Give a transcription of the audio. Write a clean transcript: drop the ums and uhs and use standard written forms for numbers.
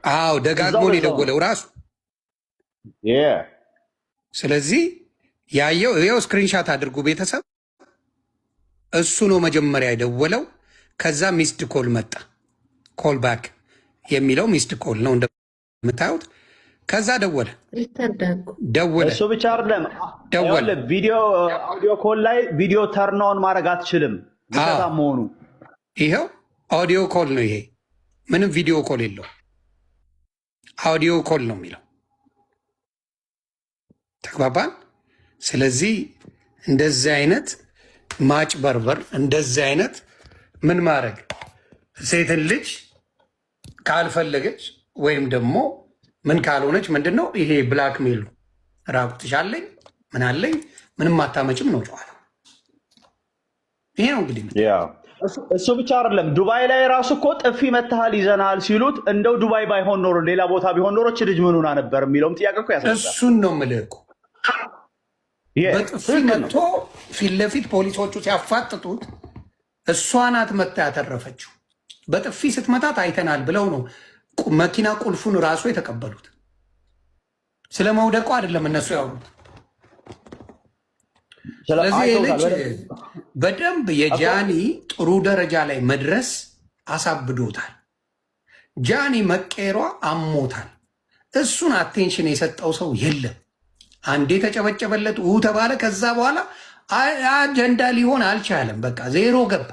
አዎ ደጋግሞ ነው የደወለው ራሱ። ስለዚህ ያየው ይኸው ስክሪንሻት አድርጉ ቤተሰብ። እሱ ነው መጀመሪያ የደወለው። ከዛ ሚስድ ኮል መጣ። ኮል ባክ የሚለው ሚስድ ኮል ነው እንደምታዩት። ከዛ ደወለ። እሱ ብቻ አይደለም ደወለ። ቪዲዮ አውዲዮ ኮል ላይ ቪዲዮ ተርን ኦን ማድረግ አትችልም ግዴታ መሆኑ። ይኸው አውዲዮ ኮል ነው ይሄ። ምንም ቪዲዮ ኮል የለው፣ አውዲዮ ኮል ነው የሚለው። ተግባባን? ስለዚህ እንደዚህ አይነት ማጭበርበር፣ እንደዚህ አይነት ምን ማድረግ ሴትን ልጅ ካልፈለገች ወይም ደግሞ ምን ካልሆነች ምንድን ነው ይሄ ብላክ ሜሉ ራቁትሽ አለኝ ምን አለኝ ምንም አታመጭም ነው ጨዋታ። ይሄ ነው እንግዲህ እሱ ብቻ አይደለም። ዱባይ ላይ ራሱ እኮ ጥፊ መታሃል ይዘናል ሲሉት እንደው ዱባይ ባይሆን ኖሮ ሌላ ቦታ ቢሆን ኖሮ ልጅ ምን ሆና ነበር የሚለውም ጥያቄ እኮ ያስነሳል። እሱን ነው የምልህ እኮ በጥፊ መጥቶ ፊት ለፊት ፖሊሶቹ ሲያፋጥጡት እሷ ናት መታ ያተረፈችው። በጥፊ ስትመታት አይተናል ብለው ነው መኪና ቁልፉን ራሱ የተቀበሉት። ስለ መውደቁ አይደለም እነሱ ያወሩት። ስለዚህ ልጅ በደንብ የጃኒ ጥሩ ደረጃ ላይ መድረስ አሳብዶታል። ጃኒ መቀየሯ አሞታል። እሱን አቴንሽን የሰጠው ሰው የለም። አንዴ ተጨበጨበለት ተባለ። ከዛ በኋላ አጀንዳ ሊሆን አልቻለም። በቃ ዜሮ ገባ።